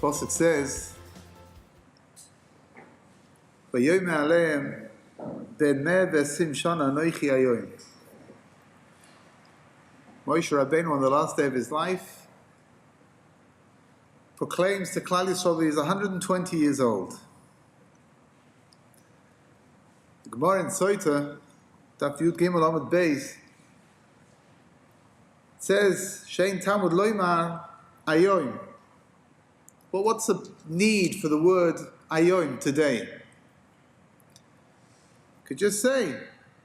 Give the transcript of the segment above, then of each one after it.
Pasuk says, "Vayom aleim ben meh v'esim shana anochi hayom." Moshe Rabbeinu, on the last day of his life, proclaims to Klal Yisrael that he is 120 years old. The Gemara in Soita, Daf Yud Gimel Amud Beis, says, "Shein Talmud loymar ayom." But what's the need for the word ayom today? Could just say,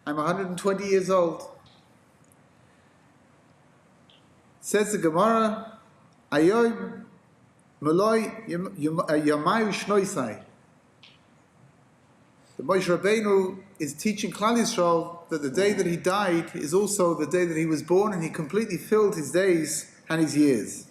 I'm 120 years old. Says the Gemara, ayom meloi yamayu shnoisai. The Moshe Rabbeinu is teaching Klal Yisrael that the day that he died is also the day that he was born, and he completely filled his days and his years.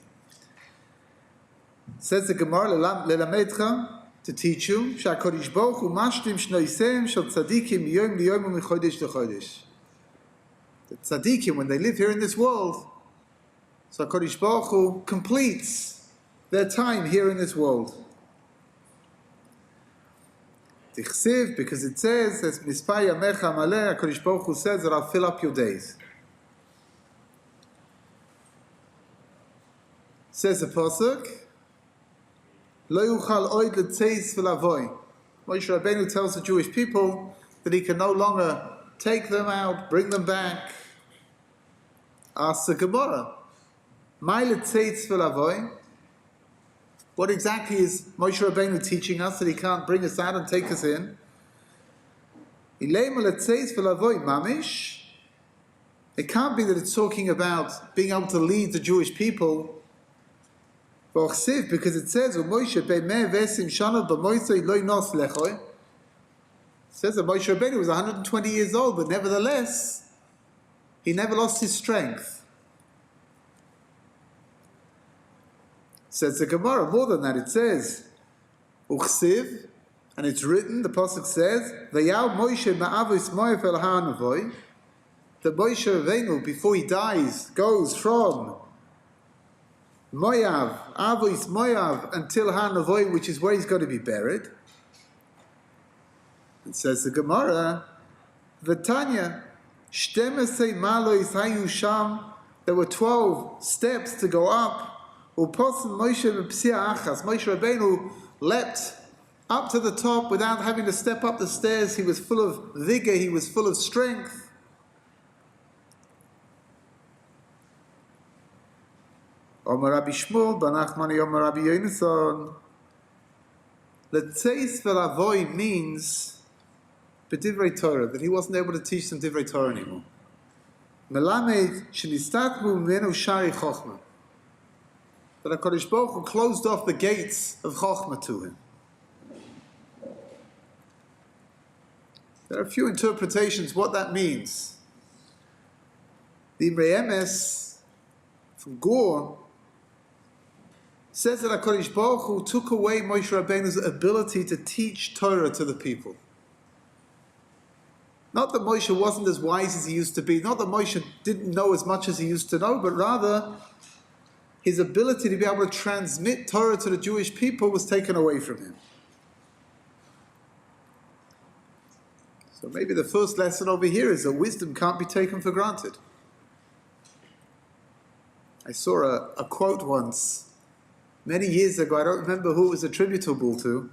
Says the Gemara, lelamedcha, to teach you, sha'kodesh baruch hu mashlim shnoisem shel tzadikim miyom liyom u'michodesh lechodesh. The tzadikim, when they live here in this world, so HaKadosh Baruch Hu completes their time here in this world. Tichsiv, because it says, as Mispay Yamecha Maleh, HaKadosh Baruch Hu says that I'll fill up your days. Says the Pasuk, Lo yuchal oid l'tzeis v'lavoy. Moshe Rabbeinu tells the Jewish people that he can no longer take them out, bring them back. Ask the Gemara, what exactly is Moshe Rabbeinu teaching us that he can't bring us out and take us in? It can't be that it's talking about being able to lead the Jewish people, because it says, it says that Moshe Rabbeinu was 120 years old, but nevertheless, he never lost his strength. Says the Gemara, more than that, it says, Uchsiv, and it's written, the Pasuk says, Vayav Moshe ma'avos Moav el ha'anavoy, that Moshe Rabbeinu, before he dies, goes from Moav, Avos Moav, until ha'anavoy, which is where he's going to be buried. It says the Gemara, V'tanya, Shtemesei malois hayu sham, there were 12 steps to go up. Moshe Rabbeinu leapt up to the top without having to step up the stairs. He was full of vigor, he was full of strength. Omer Rabbi Shmuel, Banachmani Omer Rabbi Yonason. L'tzeis v'lavoy means b'divrei Torah, that he wasn't able to teach them divrei Torah anymore. Melamed shenistatmu menu shari chochmah, that HaKadosh Baruch Hu closed off the gates of Chochmah to him. There are a few interpretations what that means. The Imrei Emes from Gur says that HaKadosh Baruch Hu took away Moshe Rabbeinu's ability to teach Torah to the people. Not that Moshe wasn't as wise as he used to be, not that Moshe didn't know as much as he used to know, but rather his ability to be able to transmit Torah to the Jewish people was taken away from him. So maybe the first lesson over here is that wisdom can't be taken for granted. I saw a quote once, many years ago, I don't remember who it was attributable to,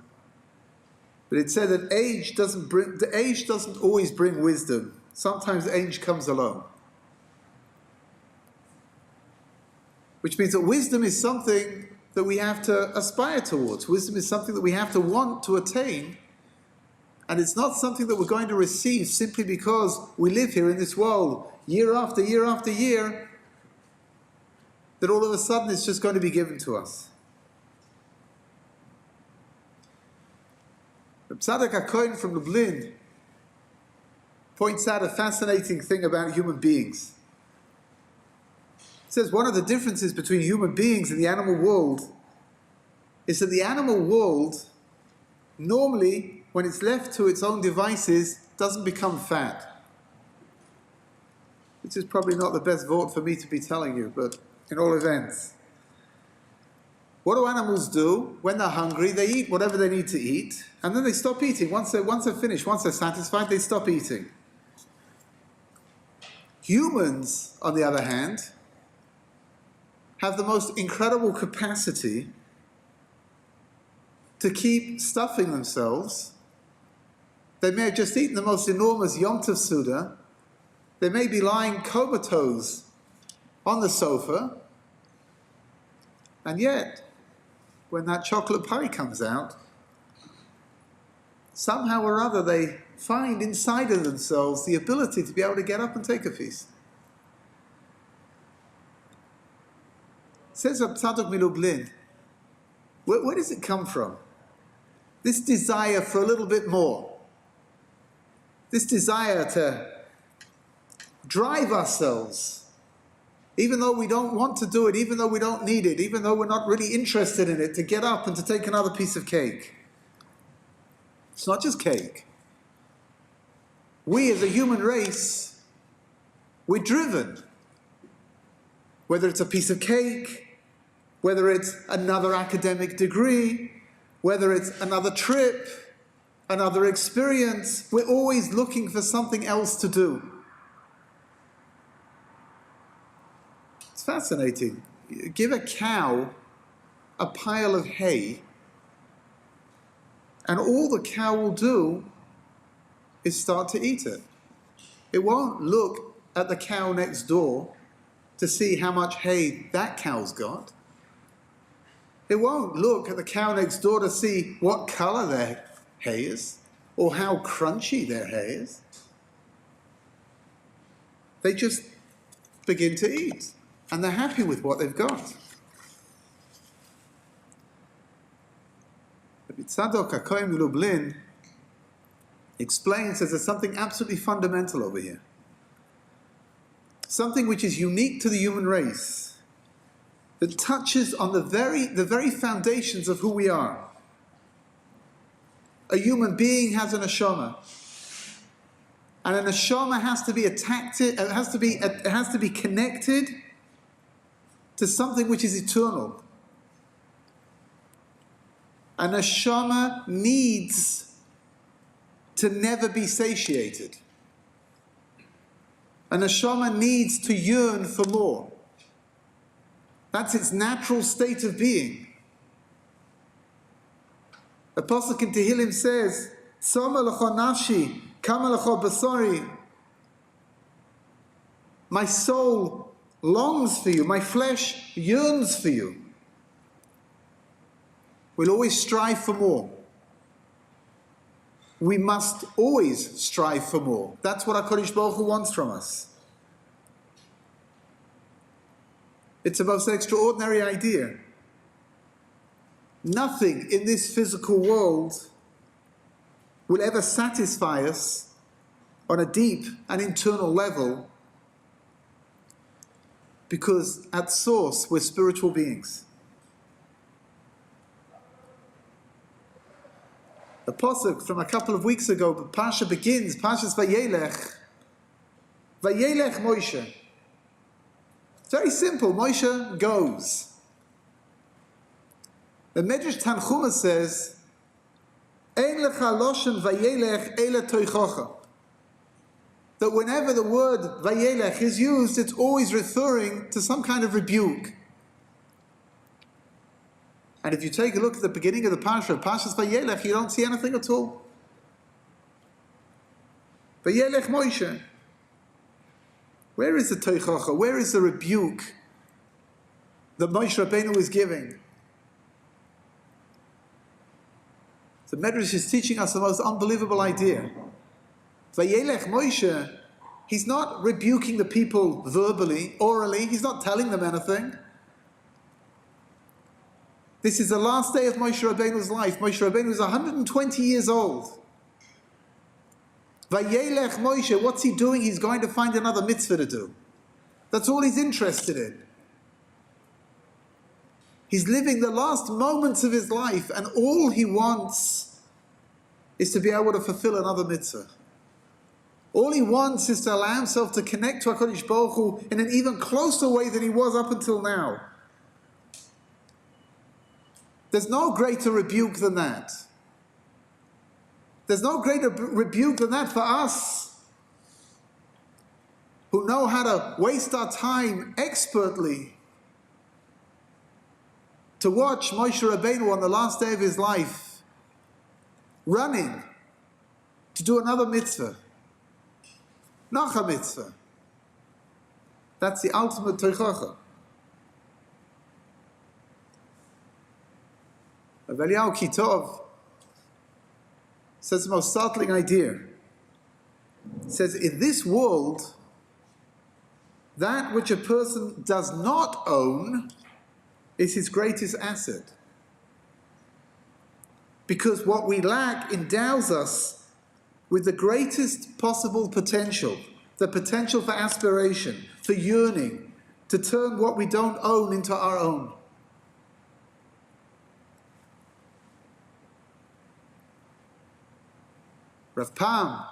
but it said that age doesn't always bring wisdom. Sometimes age comes alone. Which means that wisdom is something that we have to aspire towards. Wisdom is something that we have to want to attain. And it's not something that we're going to receive simply because we live here in this world year after year after year, that all of a sudden it's just going to be given to us. Reb Tzadok HaKohen from Lublin points out a fascinating thing about human beings. It says one of the differences between human beings and the animal world is that the animal world, normally, when it's left to its own devices, doesn't become fat. This is probably not the best vote for me to be telling you, but in all events, What do animals do? When they're hungry, they eat whatever they need to eat, and then they stop eating. Once they're finished, once they're satisfied, they stop eating. Humans, on the other hand, have the most incredible capacity to keep stuffing themselves. They may have just eaten the most enormous Yom Tov Suda. They may be lying comatose on the sofa, and yet, when that chocolate pie comes out, somehow or other they find inside of themselves the ability to be able to get up and take a piece. Says Rab Tzadok Milublin, where does it come from? This desire for a little bit more. This desire to drive ourselves, even though we don't want to do it, even though we don't need it, even though we're not really interested in it, to get up and to take another piece of cake. It's not just cake. We as a human race, we're driven. Whether it's a piece of cake, whether it's another academic degree, whether it's another trip, another experience, we're always looking for something else to do. It's fascinating. Give a cow a pile of hay, and all the cow will do is start to eat it. It won't look at the cow next door to see how much hay that cow's got. It won't look at the cow next door to see what color their hay is or how crunchy their hay is. They just begin to eat, and they're happy with what they've got. Rabbi Tzadok HaKohen Lublin explains that there's something absolutely fundamental over here. Something which is unique to the human race, that touches on the very foundations of who we are. A human being has an Hoshana, and an Hoshana has to be it has to be connected to something which is eternal. An Hoshana needs to never be satiated. An Hoshana needs to yearn for more. That's its natural state of being. The Pasuk in Tehillim says, Tzoma lecho nafshi, kama lecho basari. My soul longs for you, my flesh yearns for you. We'll always strive for more. We must always strive for more. That's what HaKadosh Baruch Hu wants from us. It's a most extraordinary idea. Nothing in this physical world will ever satisfy us on a deep and internal level, because at source we're spiritual beings. The Pasuk from a couple of weeks ago, the Pasha begins, Pasha's Vayelech Moshe. It's very simple, Moshe goes. The Medrash Tanchuma says, Ein lecha loshen vayelech ele toichocha. That whenever the word vayelech is used, it's always referring to some kind of rebuke. And if you take a look at the beginning of the Pasha's Vayelech, you don't see anything at all. Vayelech Moshe. Where is the toichocha? Where is the rebuke that Moshe Rabbeinu is giving? The Medrash is teaching us the most unbelievable idea. Vayelech Moshe, he's not rebuking the people verbally, orally, he's not telling them anything. This is the last day of Moshe Rabbeinu's life. Moshe Rabbeinu is 120 years old. Vayelech Moshe, what's he doing? He's going to find another mitzvah to do. That's all he's interested in. He's living the last moments of his life, and all he wants is to be able to fulfill another mitzvah. All he wants is to allow himself to connect to HaKadosh Baruch Hu in an even closer way than he was up until now. There's no greater rebuke than that. There's no greater rebuke than that for us who know how to waste our time expertly to watch Moshe Rabbeinu on the last day of his life running to do another mitzvah, noch a mitzvah. That's the ultimate toichacha. Eliyahu Kitov says the most startling idea. He says, in this world, that which a person does not own is his greatest asset. Because what we lack endows us with the greatest possible potential, the potential for aspiration, for yearning, to turn what we don't own into our own. Rav Pam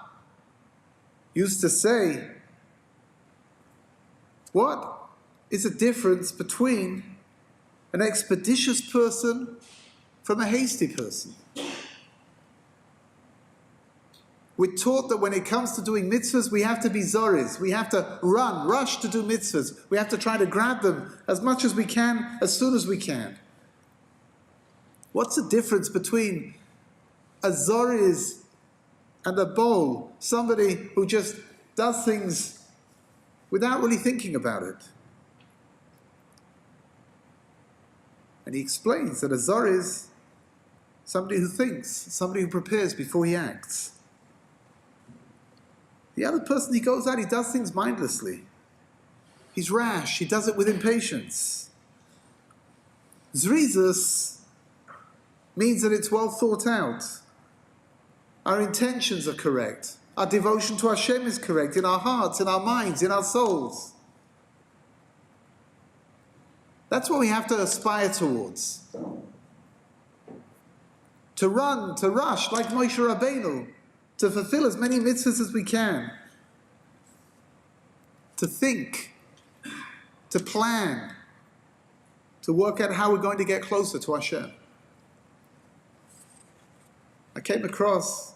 used to say, what is the difference between an expeditious person from a hasty person? We're taught that when it comes to doing mitzvahs, we have to be zoris. We have to rush to do mitzvahs. We have to try to grab them as much as we can, as soon as we can. What's the difference between a zoris and a bowl? Somebody who just does things without really thinking about it. And he explains that a zor is somebody who thinks, somebody who prepares before he acts. The other person, he goes out, he does things mindlessly. He's rash, he does it with impatience. Zrizus means that it's well thought out. Our intentions are correct. Our devotion to Hashem is correct in our hearts, in our minds, in our souls. That's what we have to aspire towards. To run, to rush, like Moshe Rabbeinu, to fulfill as many mitzvahs as we can. To think, to plan, to work out how we're going to get closer to Hashem. I came across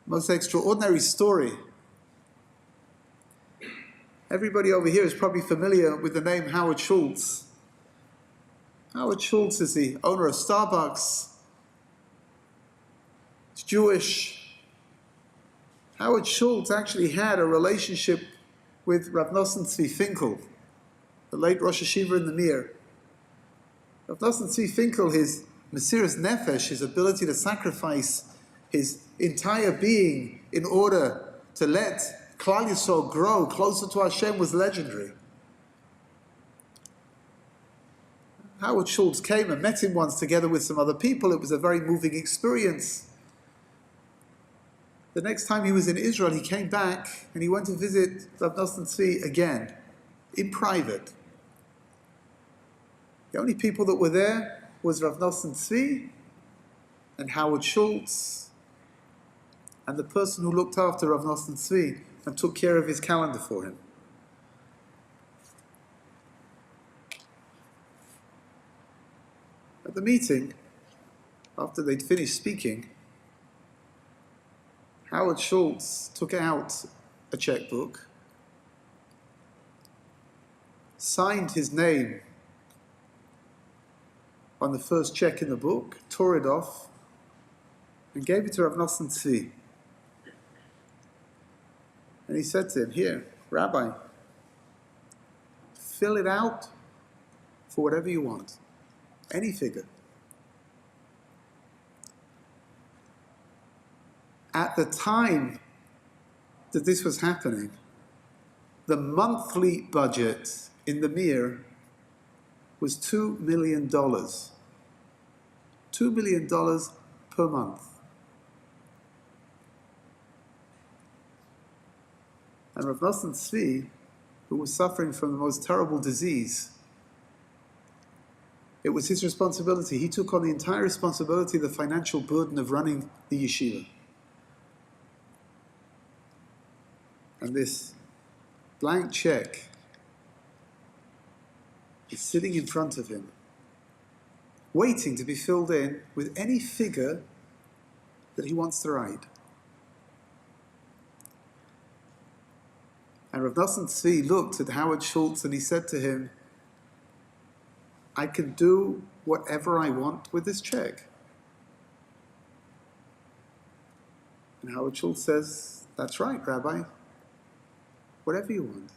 a most extraordinary story. Everybody over here is probably familiar with the name Howard Schultz. Howard Schultz is the owner of Starbucks. He's Jewish. Howard Schultz actually had a relationship with Rav Nosson Tzvi Finkel, the late Rosh Hashiva in the Mir. Rav Nosson Tzvi Finkel, his Mesiras Nefesh, his ability to sacrifice his entire being in order to let Klal Yisrael grow closer to Hashem, was legendary. Howard Schultz came and met him once together with some other people. It was a very moving experience. The next time he was in Israel, he came back and he went to visit Rav Nosson Tzvi again, in private. The only people that were there was Rav Nosson Tzvi and Howard Schultz and the person who looked after Rav Nosson Tzvi and took care of his calendar for him. At the meeting, after they'd finished speaking, Howard Schultz took out a checkbook, signed his name on the first check in the book, tore it off, and gave it to Rav Nosson Tzvi. And he said to him, "Here, Rabbi, fill it out for whatever you want, any figure." At the time that this was happening, the monthly budget in the Mir was $2 million. $2 million per month. And Rav Nosson Tzvi, who was suffering from the most terrible disease, it was his responsibility. He took on the entire responsibility, the financial burden of running the yeshiva. And this blank check is sitting in front of him. waiting to be filled in with any figure that he wants to write. And Rav Nosson Tzvi looked at Howard Schultz and he said to him, I can do whatever I want with this check. And Howard Schultz says, that's right, Rabbi. Whatever you want.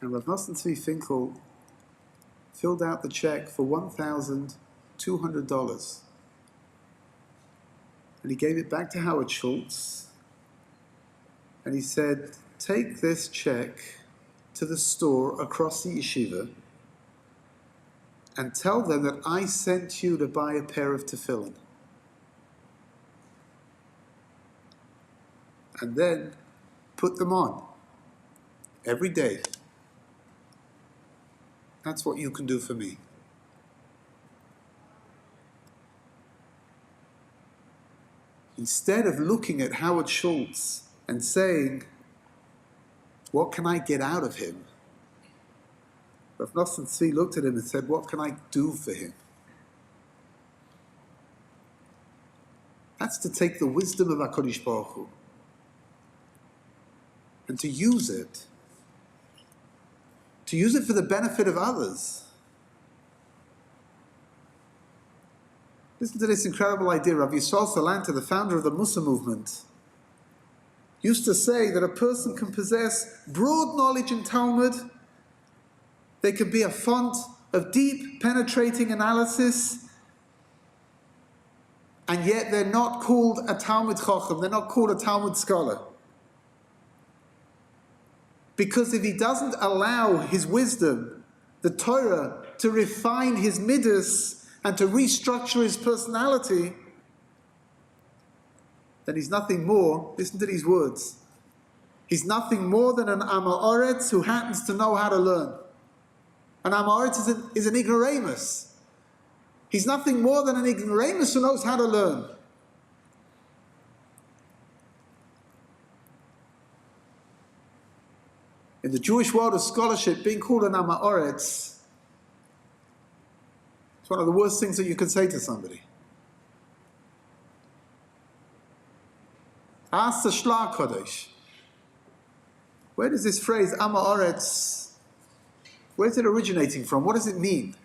And Rav Nosson Tzvi Finkel filled out the check for $1,200. And he gave it back to Howard Schultz. And he said, take this check to the store across the yeshiva and tell them that I sent you to buy a pair of tefillin. And then put them on every day. That's what you can do for me. Instead of looking at Howard Schultz and saying, what can I get out of him? Rav Nosson Tzvi looked at him and said, what can I do for him? That's to take the wisdom of HaKadosh Baruch Hu and to use it for the benefit of others. Listen to this incredible idea. Rabbi Yisrael Salanter, the founder of the Musa movement, used to say that a person can possess broad knowledge in Talmud, they can be a font of deep, penetrating analysis, and yet they're not called a Talmud Chacham, they're not called a Talmud scholar. Because if he doesn't allow his wisdom, the Torah, to refine his midas and to restructure his personality, then he's nothing more, listen to these words, he's nothing more than an Amoritz who happens to know how to learn. An Amoritz is an ignoramus. He's nothing more than an ignoramus who knows how to learn. In the Jewish world of scholarship, being called an Amoritz is one of the worst things that you can say to somebody. Ask the Shla Kodesh. Where does this phrase, Amoritz, where is it originating from? What does it mean?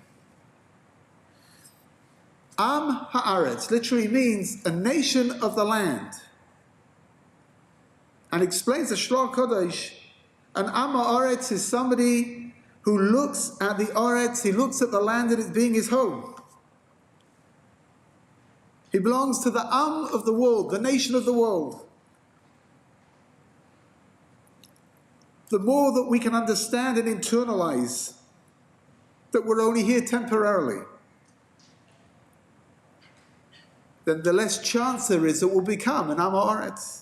Am Haaretz literally means a nation of the land. And explains the Shla Kodesh, an Am Haaretz is somebody who looks at the Aretz, he looks at the land as being his home. He belongs to the Am of the world, the nation of the world. The more that we can understand and internalize that we're only here temporarily, then the less chance there is that we'll become an Am Haaretz.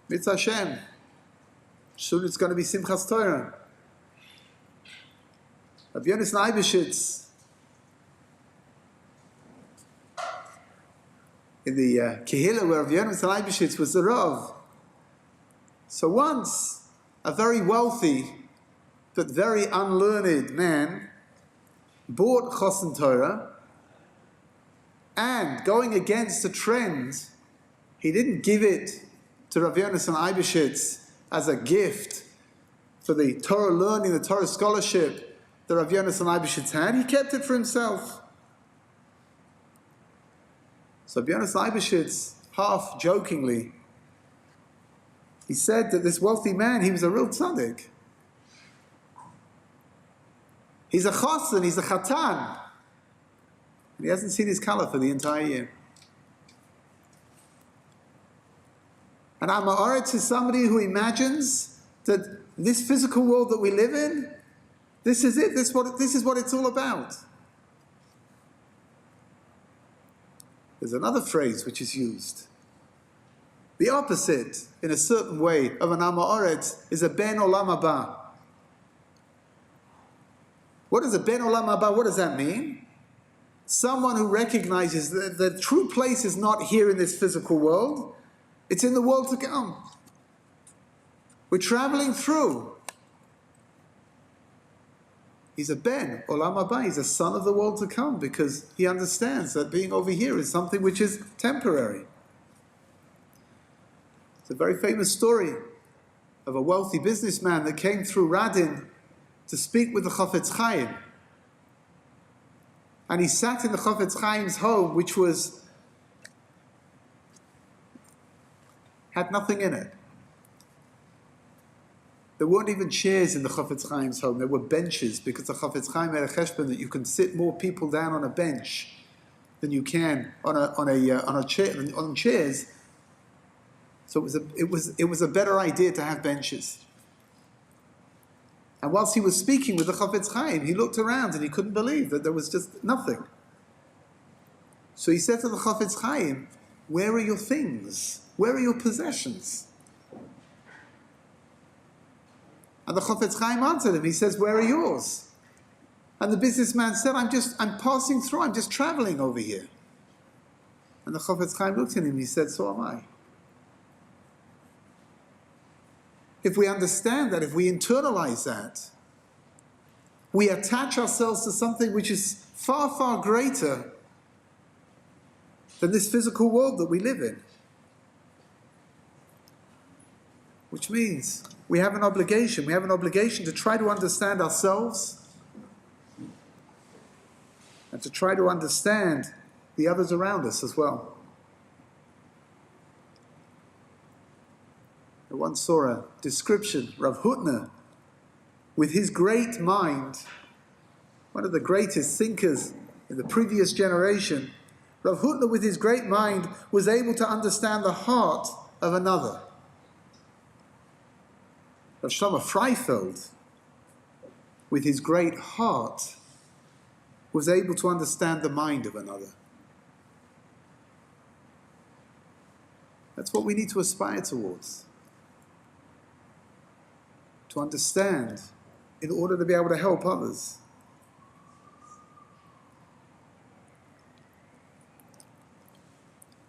Mitzvah Hashem. Soon it's going to be Simchas Torah. Rabbi Yonis Leibishitz, in the Kehillah where Rabbi Yonis Leibishitz was the Rav. So once, a very wealthy but very unlearned man bought Chosen Torah, and going against the trend, he didn't give it to Rabbi Yonis Leibishitz as a gift for the Torah learning, the Torah scholarship that Rabbi Yonis Leibishitz had. He kept it for himself. So Rabbi Yonis Leibishitz, half jokingly, he said that this wealthy man, he was a real tzaddik. He's a chosen, he's a chatan. And he hasn't seen his color for the entire year. And Am Haaretz is somebody who imagines that this physical world that we live in, this is it, this is what it's all about. There's another phrase which is used. The opposite, in a certain way, of an Am Haaretz is a Ben Olam Haba. What is a Ben Olam Haba? What does that mean? Someone who recognizes that the true place is not here in this physical world, it's in the world to come. We're traveling through. He's a ben, olam haba, he's a son of the world to come, because he understands that being over here is something which is temporary. It's a very famous story of a wealthy businessman that came through Radin to speak with the Chafetz Chaim. And he sat in the Chafetz Chaim's home, which had nothing in it. There weren't even chairs in the Chafetz Chaim's home. There were benches, because the Chafetz Chaim had a cheshbon that you can sit more people down on a bench than you can on a chair, on chairs. So it was a better idea to have benches. And whilst he was speaking with the Chafetz Chaim, he looked around and he couldn't believe that there was just nothing. So he said to the Chafetz Chaim, "Where are your things? Where are your possessions?" And the Chafetz Chaim answered him. He says, "Where are yours?" And the businessman said, I'm passing through, I'm just traveling over here." And the Chafetz Chaim looked at him, he said, "So am I." If we understand that, if we internalize that, we attach ourselves to something which is far, far greater than this physical world that we live in. Which means we have an obligation. We have an obligation to try to understand ourselves and to try to understand the others around us as well. I once saw a description, Rav Hutner, with his great mind, one of the greatest thinkers in the previous generation, Rav Hutner with his great mind was able to understand the heart of another. Rav Shlomo Freifeld, with his great heart, was able to understand the mind of another. That's what we need to aspire towards. To understand in order to be able to help others.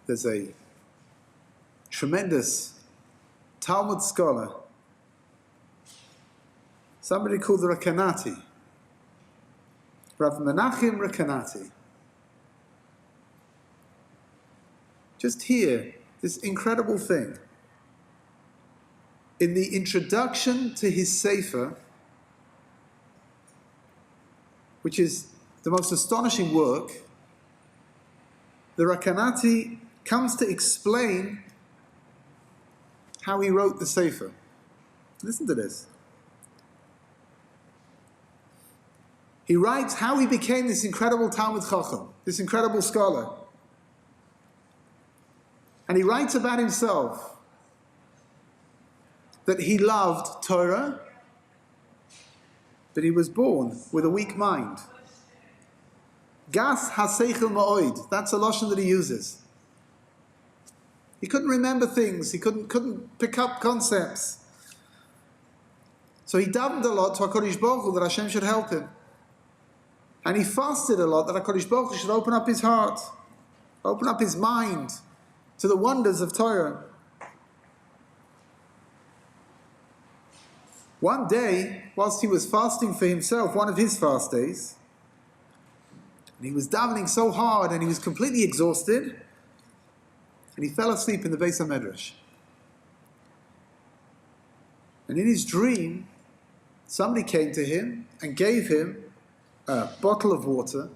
There's a tremendous Talmud scholar, somebody called the Rekanati, Rav Menachem Rekanati. Just hear this incredible thing. In the introduction to his Sefer, which is the most astonishing work, the Rekanati comes to explain how he wrote the Sefer. Listen to this. He writes how he became this incredible Talmud Chacham, this incredible scholar. And he writes about himself that he loved Torah, but he was born with a weak mind. Gas haseichel ma'oid, that's a lashon that he uses. He couldn't remember things, he couldn't pick up concepts. So he davened a lot to HaKadosh Baruch Hu that Hashem should help him. And he fasted a lot that HaKadosh Baruch Hu should open up his heart, open up his mind to the wonders of Torah. One day, whilst he was fasting for himself, one of his fast days, and he was davening so hard and he was completely exhausted, and he fell asleep in the Beis HaMedrash. And in his dream, somebody came to him and gave him a bottle of water,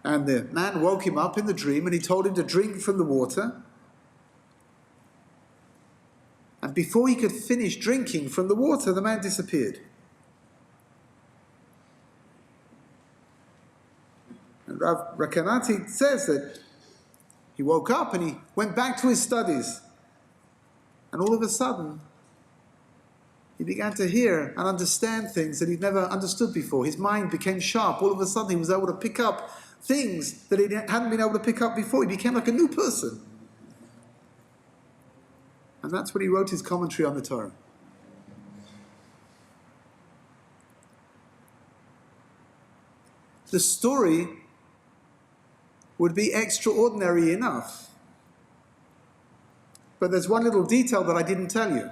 and the man woke him up in the dream and he told him to drink from the water. And before he could finish drinking from the water, the man disappeared. And Rav Rekanati says that he woke up and he went back to his studies. And all of a sudden, he began to hear and understand things that he'd never understood before. His mind became sharp. All of a sudden, he was able to pick up things that he hadn't been able to pick up before. He became like a new person. And that's when he wrote his commentary on the Torah. The story would be extraordinary enough. But there's one little detail that I didn't tell you.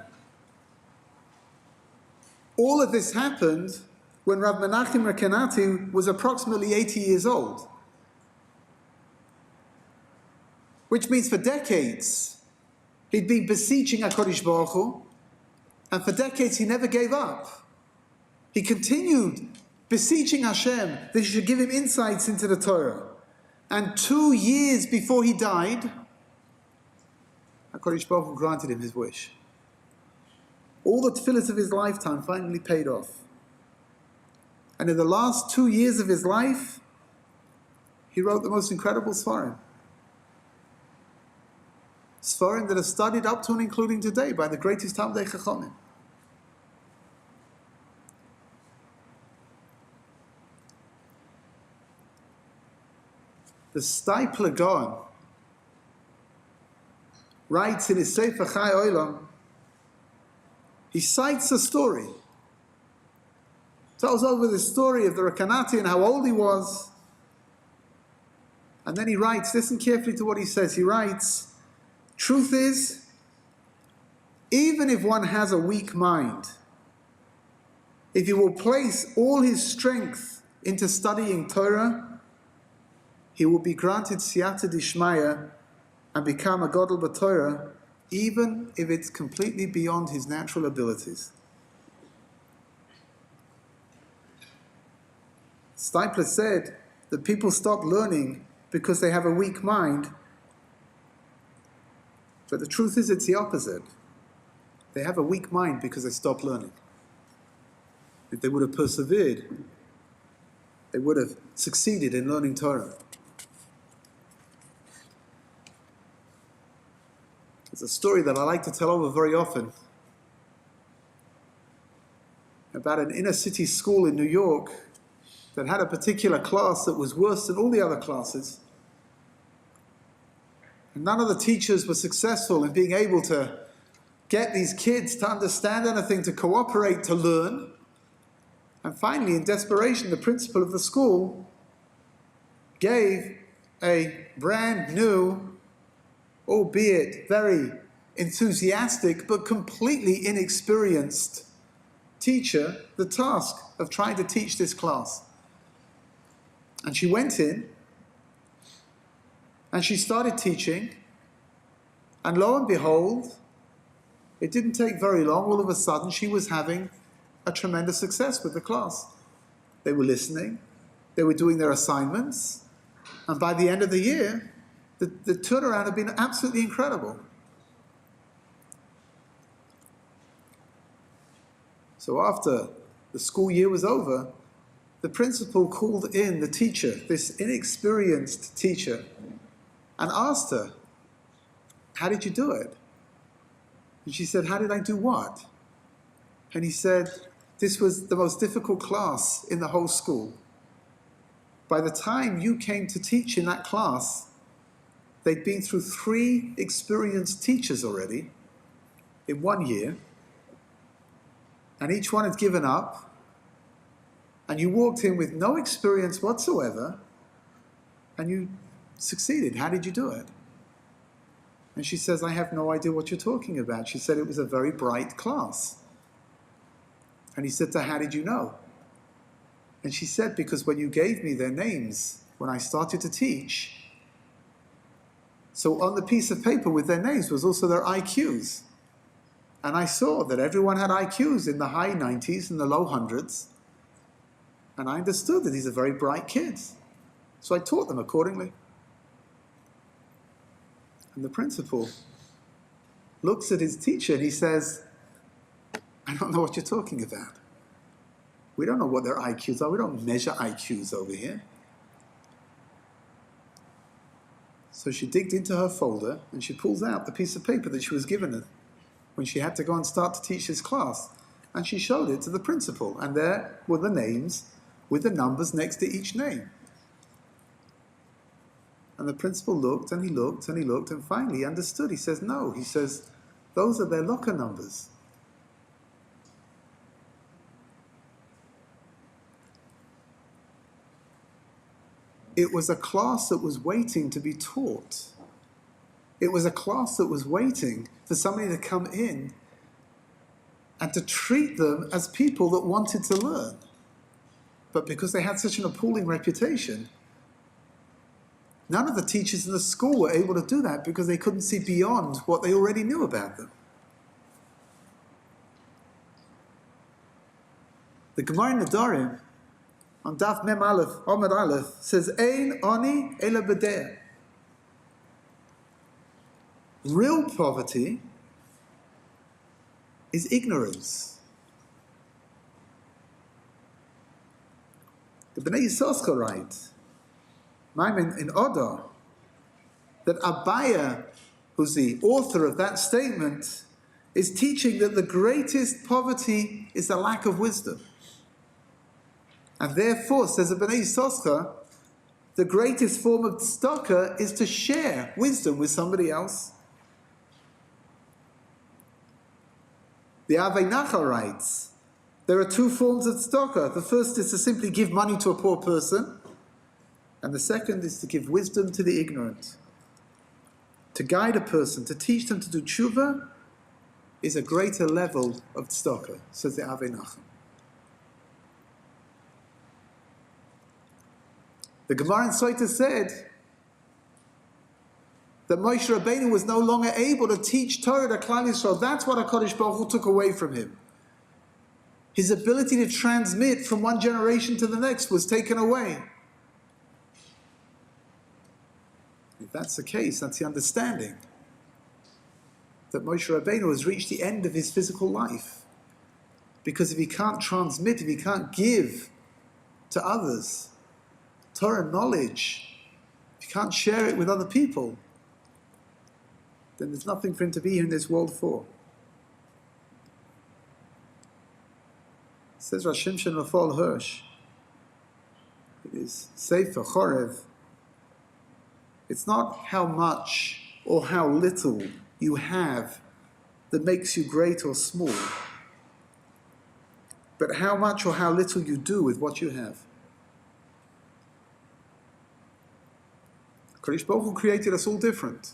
All of this happened when Rav Menachem Rekanati was approximately 80 years old. Which means for decades, he'd been beseeching HaKadosh Baruch Hu, and for decades he never gave up. He continued beseeching Hashem that he should give him insights into the Torah. And 2 years before he died, HaKadosh Baruch Hu granted him his wish. All the tefillahs of his lifetime finally paid off. And in the last 2 years of his life, he wrote the most incredible Sfarim. Sfarim that are studied up to and including today by the greatest Talmudei Chachamim. The Steipler Gaon writes in his Sefer Chai Olam, he cites a story. Tells over the story of the Rekanati and how old he was. And then he writes, listen carefully to what he says. He writes, truth is, even if one has a weak mind, if he will place all his strength into studying Torah, he will be granted siyata dishmaya and become a gadol b'Torah, even if it's completely beyond his natural abilities. Steipler said that people stop learning because they have a weak mind, but the truth is it's the opposite. They have a weak mind because they stop learning. If they would have persevered, they would have succeeded in learning Torah. It's a story that I like to tell over very often about an inner city school in New York that had a particular class that was worse than all the other classes. And none of the teachers were successful in being able to get these kids to understand anything, to cooperate, to learn. And finally, in desperation, the principal of the school gave a brand new, albeit very enthusiastic, but completely inexperienced teacher the task of trying to teach this class. And she went in, and she started teaching, and lo and behold, it didn't take very long. All of a sudden, she was having a tremendous success with the class. They were listening, they were doing their assignments, and by the end of the year, the turnaround had been absolutely incredible. So after the school year was over, the principal called in the teacher, this inexperienced teacher, and asked her, how did you do it? And she said, how did I do what? And he said, this was the most difficult class in the whole school. By the time you came to teach in that class, they'd been through 3 experienced teachers already in 1 year, and each one had given up, and you walked in with no experience whatsoever, and you succeeded. How did you do it? And she says, I have no idea what you're talking about. She said it was a very bright class. And he said to her, how did you know? And she said, because when you gave me their names, when I started to teach, so on the piece of paper with their names was also their IQs. And I saw that everyone had IQs in the high 90s and the low hundreds. And I understood that these are very bright kids. So I taught them accordingly. And the principal looks at his teacher and he says, I don't know what you're talking about. We don't know what their IQs are. We don't measure IQs over here. So she digged into her folder and she pulls out the piece of paper that she was given her when she had to go and start to teach this class. And she showed it to the principal. And there were the names with the numbers next to each name. And the principal looked and he looked and he looked and finally he understood. He says, no. He says, those are their locker numbers. It was a class that was waiting to be taught. It was a class that was waiting for somebody to come in and to treat them as people that wanted to learn. But because they had such an appalling reputation, none of the teachers in the school were able to do that because they couldn't see beyond what they already knew about them. The Gemara in Nedarim, on Daf Mem Aleph, Amud Aleph, says, Ein ani ela b'de'ah. Real poverty is ignorance. The Bnei Yissaschar write, in Oda, that Abaya, who's the author of that statement, is teaching that the greatest poverty is the lack of wisdom. And therefore, says the Bnei Yissaschar, the greatest form of tzedakah is to share wisdom with somebody else. The Avei Nachal writes, there are two forms of tzedakah. The first is to simply give money to a poor person, and the second is to give wisdom to the ignorant. To guide a person, to teach them to do tshuva, is a greater level of tzedakah, says the Avei Nachal. The Gemara in Sotah said that Moshe Rabbeinu was no longer able to teach Torah to Klal Yisrael. That's what HaKadosh Baruch Hu took away from him. His ability to transmit from one generation to the next was taken away. If that's the case, that's the understanding that Moshe Rabbeinu has reached the end of his physical life. Because if he can't transmit, if he can't give to others Torah knowledge, if he can't share it with other people, then there's nothing for him to be here in this world for. Says Rosh Shimshon Rafal Hirsch, it is Sefer Chorev, it's not how much or how little you have that makes you great or small, but how much or how little you do with what you have. HaKadosh Baruch Hu created us all different.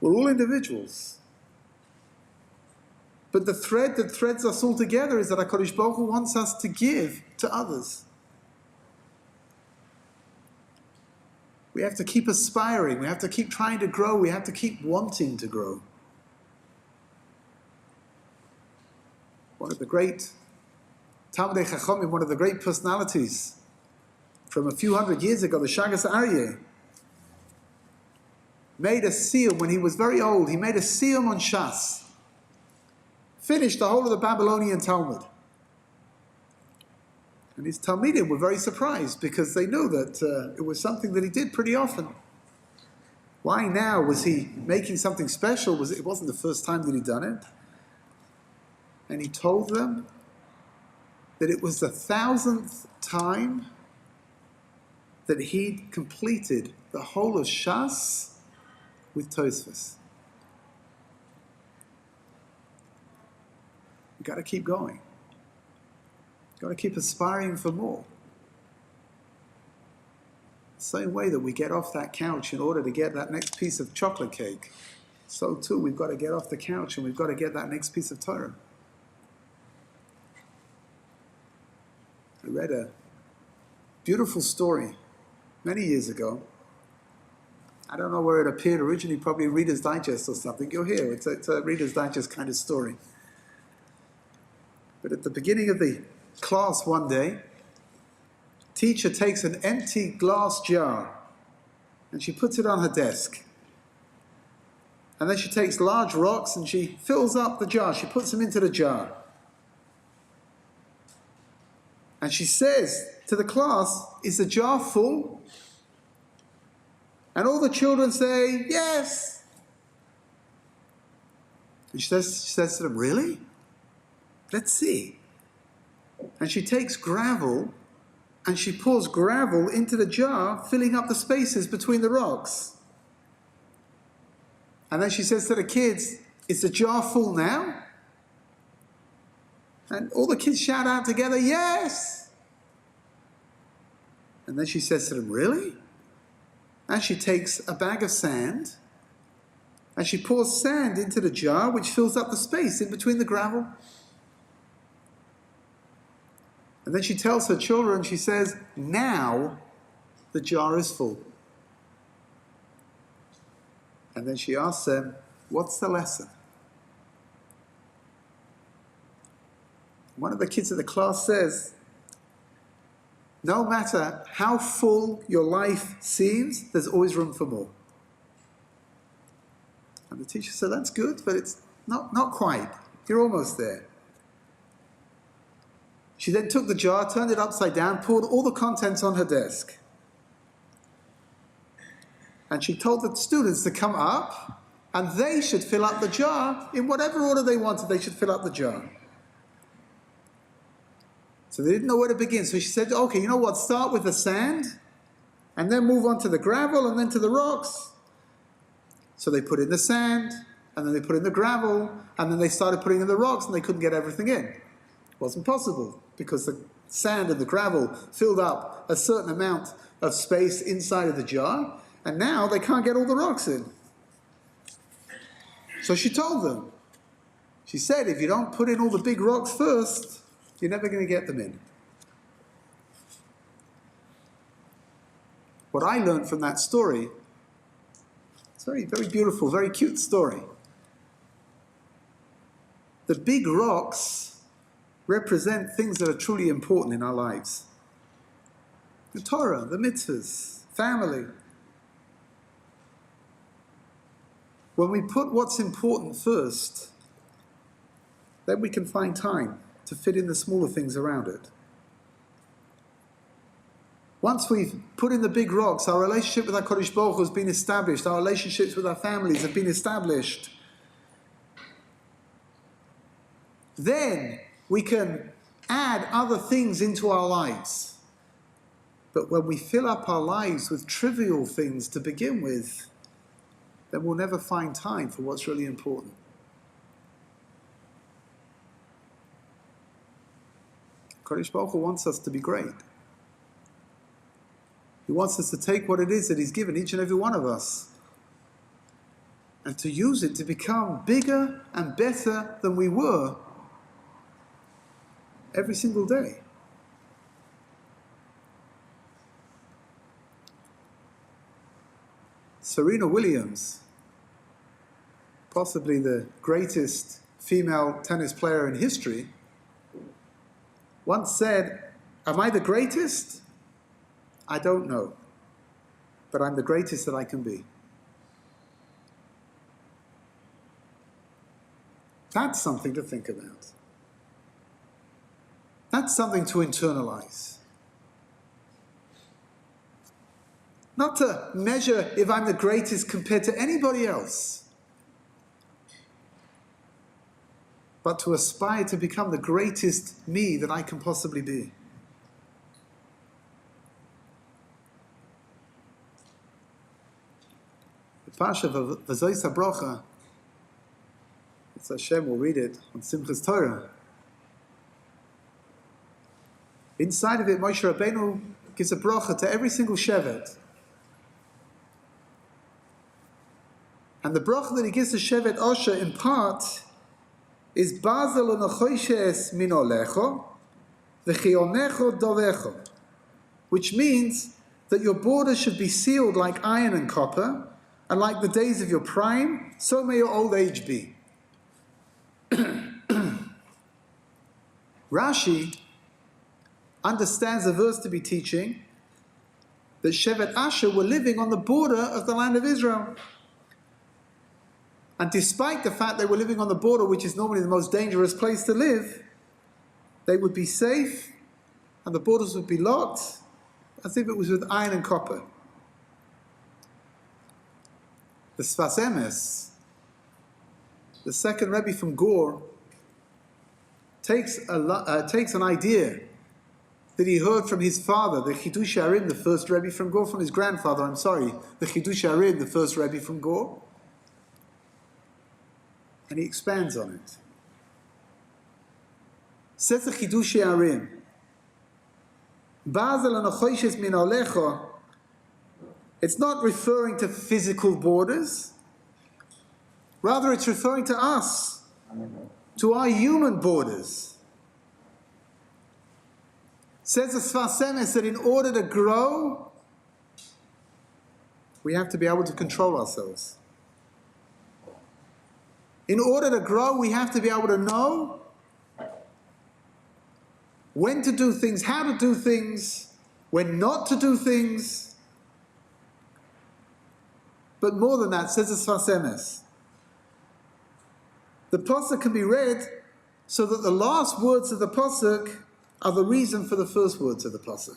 We're all individuals. But the thread that threads us all together is that HaKadosh Baruch Hu wants us to give to others. We have to keep aspiring. We have to keep trying to grow. We have to keep wanting to grow. One of the great Talmudei Chachamim, one of the great personalities from a few hundred years ago, the Shagas Aryeh, made a siyum when he was very old. He made a siyum on Shas. Finished the whole of the Babylonian Talmud. And his Talmidim were very surprised because they knew that it was something that he did pretty often. Why now was he making something special? It wasn't the first time that he'd done it. And he told them that it was the 1,000th time that he'd completed the whole of Shas with Tosfos. You've got to keep going. You've got to keep aspiring for more. The same way that we get off that couch in order to get that next piece of chocolate cake, so too we've got to get off the couch and we've got to get that next piece of Torah. I read a beautiful story many years ago. I don't know where it appeared originally, probably in Reader's Digest or something. You'll hear it's a Reader's Digest kind of story. But at the beginning of the class one day, teacher takes an empty glass jar and she puts it on her desk. And then she takes large rocks and she fills up the jar. She puts them into the jar. And she says to the class, "Is the jar full?" And all the children say, "Yes." And she says to them, "Really? Let's see." And she takes gravel and she pours gravel into the jar, filling up the spaces between the rocks. And then she says to the kids, "Is the jar full now?" And all the kids shout out together, "Yes!" And then she says to them, "Really?" And she takes a bag of sand and she pours sand into the jar, which fills up the space in between the gravel. And then she tells her children, she says, now the jar is full. And then she asks them, what's the lesson? One of the kids in the class says, no matter how full your life seems, there's always room for more. And the teacher said, that's good, but it's not quite. You're almost there. She then took the jar, turned it upside down, poured all the contents on her desk. And she told the students to come up, and they should fill up the jar in whatever order they wanted. They should fill up the jar. So they didn't know where to begin. So she said, okay, you know what? Start with the sand, and then move on to the gravel, and then to the rocks. So they put in the sand, and then they put in the gravel, and then they started putting in the rocks, and they couldn't get everything in. It wasn't possible, because the sand and the gravel filled up a certain amount of space inside of the jar, and now they can't get all the rocks in. So she told them, she said, if you don't put in all the big rocks first, you're never going to get them in. What I learned from that story, it's a very, very beautiful, very cute story. The big rocks represent things that are truly important in our lives. The Torah, the mitzvahs, family. When we put what's important first, then we can find time to fit in the smaller things around it. Once we've put in the big rocks, our relationship with HaKadosh Baruch Hu has been established, our relationships with our families have been established. Then we can add other things into our lives. But when we fill up our lives with trivial things to begin with, then we'll never find time for what's really important. HaKadosh Baruch Hu wants us to be great. He wants us to take what it is that He's given each and every one of us and to use it to become bigger and better than we were every single day. Serena Williams, possibly the greatest female tennis player in history, once said, am I the greatest? I don't know, but I'm the greatest that I can be. That's something to think about. That's something to internalize. Not to measure if I'm the greatest compared to anybody else, but to aspire to become the greatest me that I can possibly be. The Parsha of V'zois HaBrocha, it's Hashem, we'll read it on Simchas Torah. Inside of it, Moshe Rabbeinu gives a brocha to every single shevet. And the bracha that he gives to Shevet Osher in part is Bazel u'nechoishes min olecho v'chionecho dovecho, which means that your borders should be sealed like iron and copper, and like the days of your prime, so may your old age be. Rashi understands the verse to be teaching that Shevet Asher were living on the border of the land of Israel. And despite the fact they were living on the border, which is normally the most dangerous place to live, they would be safe and the borders would be locked as if it was with iron and copper. The Sfas Emes, the second Rebbe from Gur, takes an idea that he heard from his father, the Chidush Arim, the first Rebbe from Gur, from his grandfather, the Chidush Arim, the first Rebbe from Gur, and he expands on it. Says the Chidush Arim, Bazel u'nechoishes min olecho, it's not referring to physical borders, rather it's referring to us, to our human borders. Says the Sfas Emes that in order to grow, we have to be able to control ourselves. In order to grow, we have to be able to know when to do things, how to do things, when not to do things. But more than that, says the Sfas Emes, the pasuk can be read so that the last words of the pasuk are the reason for the first words of the pasuk.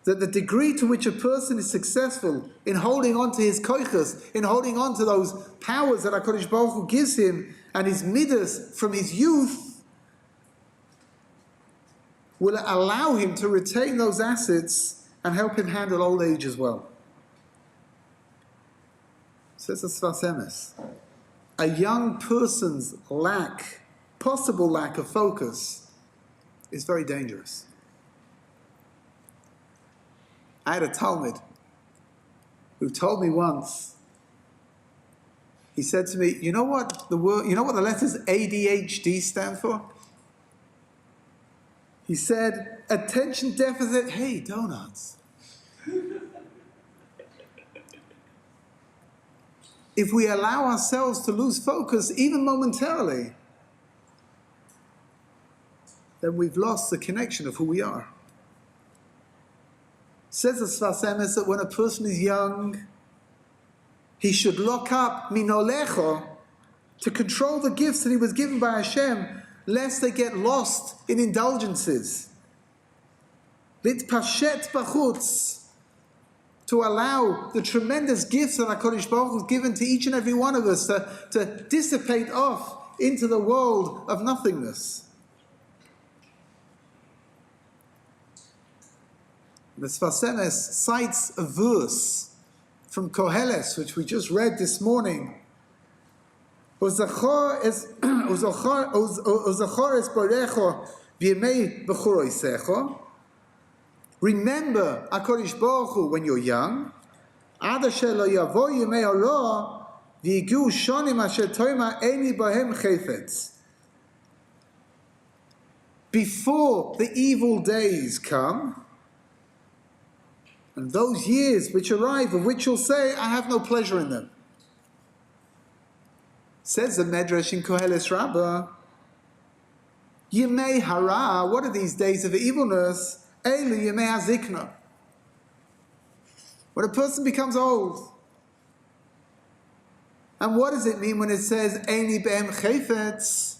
That the degree to which a person is successful in holding on to his koiches, in holding on to those powers that HaKadosh Baruch Hu gives him, and his midas from his youth, will allow him to retain those assets and help him handle old age as well. Says the Sfas Emes, a young person's possible lack of focus is very dangerous. I had a Talmud who told me once, he said to me, you know what the letters ADHD stand for? He said, attention deficit, hey, donuts. If we allow ourselves to lose focus, even momentarily, then we've lost the connection of who we are. Says the Sfas Emes that when a person is young, he should lock up minolecho to control the gifts that he was given by Hashem, lest they get lost in indulgences. Litpashet bachutz, to allow the tremendous gifts that HaKadosh Baruch Hu has given to each and every one of us to dissipate off into the world of nothingness. The Sfas Emes cites a verse from Koheles, which we just read this morning. Uzachor es borecho v'yemei b'churoisecho. Remember HaKadosh Baruch Hu when you're young. Ad asher lo yavo yemei hara v'yigiu shonim asher toima eini bahem chayfetz. Before the evil days come, and those years which arrive, of which you'll say, I have no pleasure in them. Says the Medrash in Koheles Rabbah, Yemei hara, what are these days of evilness? Elu yemei hazikna. When a person becomes old. And what does it mean when it says, Eini be'em chayfetz?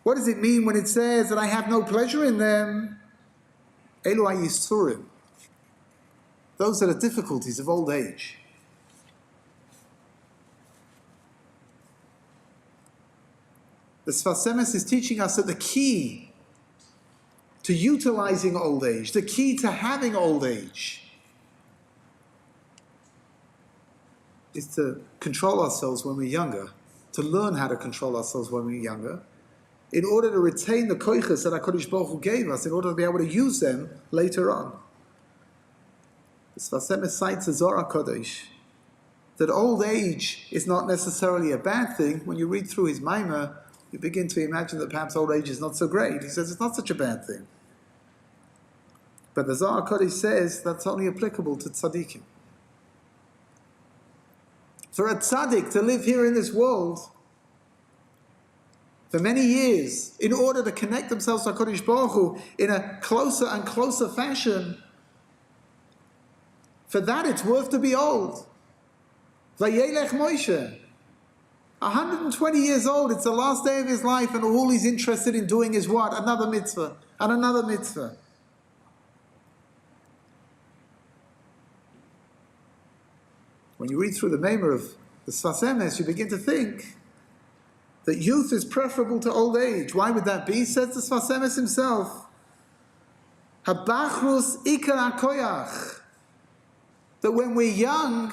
What does it mean when it says that I have no pleasure in them? Elu hayisurim. Those are the difficulties of old age. The Sfas Emes is teaching us that the key to utilizing old age, the key to having old age, is to control ourselves when we're younger, to learn how to control ourselves when we're younger, in order to retain the koiches that HaKadosh Baruch Hu gave us, in order to be able to use them later on. The Sfas Emes cites Azura Kodesh, that old age is not necessarily a bad thing. When you read through his Maimah, you begin to imagine that perhaps old age is not so great. He says it's not such a bad thing. But the Zohar Kodesh says that's only applicable to tzaddikim. For a tzaddik to live here in this world for many years, in order to connect themselves to HaKadosh Baruch Hu in a closer and closer fashion, for that it's worth to be old. Vayelech Moshe, 120 years old, it's the last day of his life, and all he's interested in doing is what? Another mitzvah, and another mitzvah. When you read through the Maimer of the Sfas Emes, you begin to think that youth is preferable to old age. Why would that be? Says the Sfas Emes himself. Habachrus ikar hakoyach. That when we're young,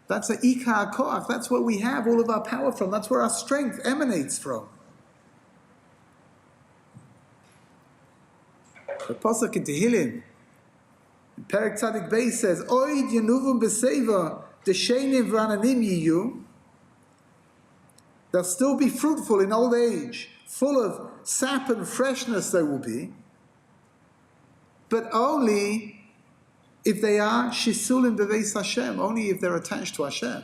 that's the ikar hakoyach. That's where we have all of our power from. That's where our strength emanates from. The pasuk in Tehillim, in Perek Tzadik Beis says, Oid yenuvum b'seva deshenim v'rananim yiyu. They'll still be fruitful in old age, full of sap and freshness there will be, but only if they are shisulim beveis Hashem, only if they're attached to Hashem.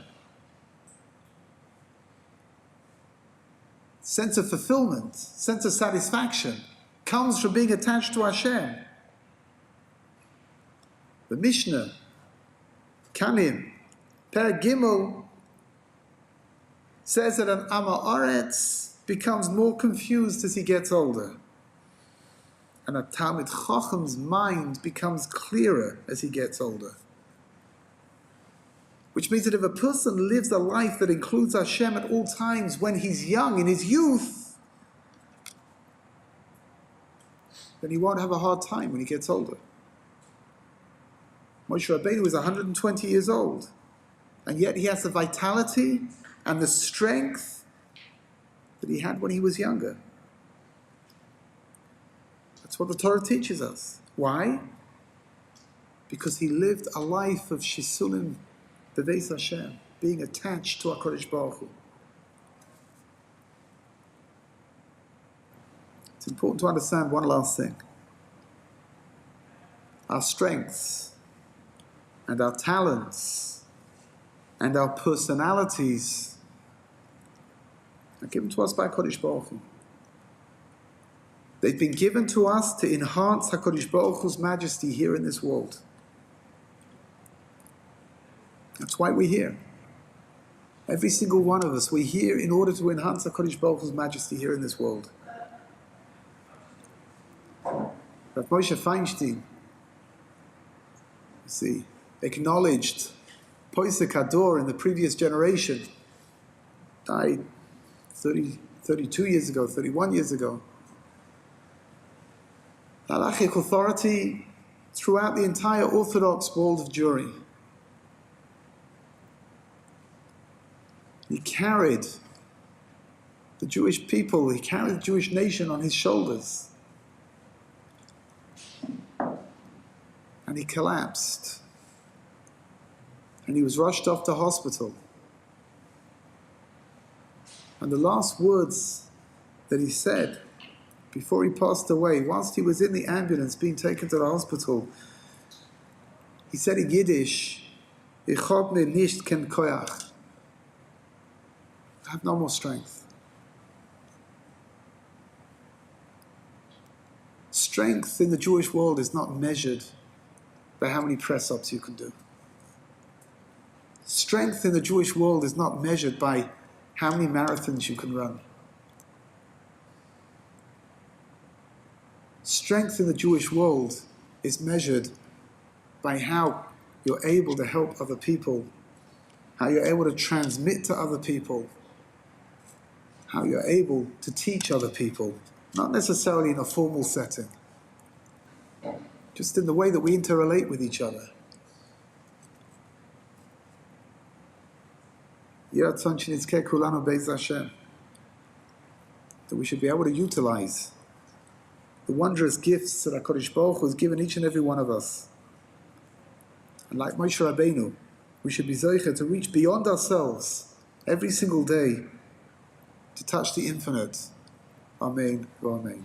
Sense of fulfillment, sense of satisfaction comes from being attached to Hashem. The Mishnah, Kalim, Perek Gimel, says that an Ama Oretz becomes more confused as he gets older. And a Talmid Chocham's mind becomes clearer as he gets older. Which means that if a person lives a life that includes Hashem at all times when he's young, in his youth, then he won't have a hard time when he gets older. Moshe Rabbeinu is 120 years old, and yet he has the vitality and the strength that he had when he was younger. That's what the Torah teaches us. Why? Because he lived a life of shisulim beveis Hashem, being attached to HaKadosh Baruch Hu. It's important to understand one last thing. Our strengths and our talents and our personalities are given to us by HaKadosh Baruch Hu. They've been given to us to enhance HaKadosh Baruch Hu's majesty here in this world. That's why we're here. Every single one of us, we're here in order to enhance HaKadosh Baruch Hu's majesty here in this world. Rav Moshe Feinstein, you see, acknowledged Poisek Hador in the previous generation, died 32 years ago, 31 years ago. The halachic authority throughout the entire Orthodox world of Jewry. He carried the Jewish people, he carried the Jewish nation on his shoulders. And he collapsed. And he was rushed off to hospital. And the last words that he said before he passed away, whilst he was in the ambulance being taken to the hospital, he said in Yiddish, "Ich hab mir nicht ken koyach." I have no more strength. Strength in the Jewish world is not measured by how many press-ups you can do. Strength in the Jewish world is not measured by how many marathons you can run. Strength in the Jewish world is measured by how you're able to help other people, how you're able to transmit to other people, how you're able to teach other people, not necessarily in a formal setting, just in the way that we interrelate with each other. That we should be able to utilize the wondrous gifts that HaKadosh Baruch Hu has given each and every one of us. And like Moshe Rabbeinu, we should be zeicher to reach beyond ourselves every single day to touch the infinite. Amen. Amen.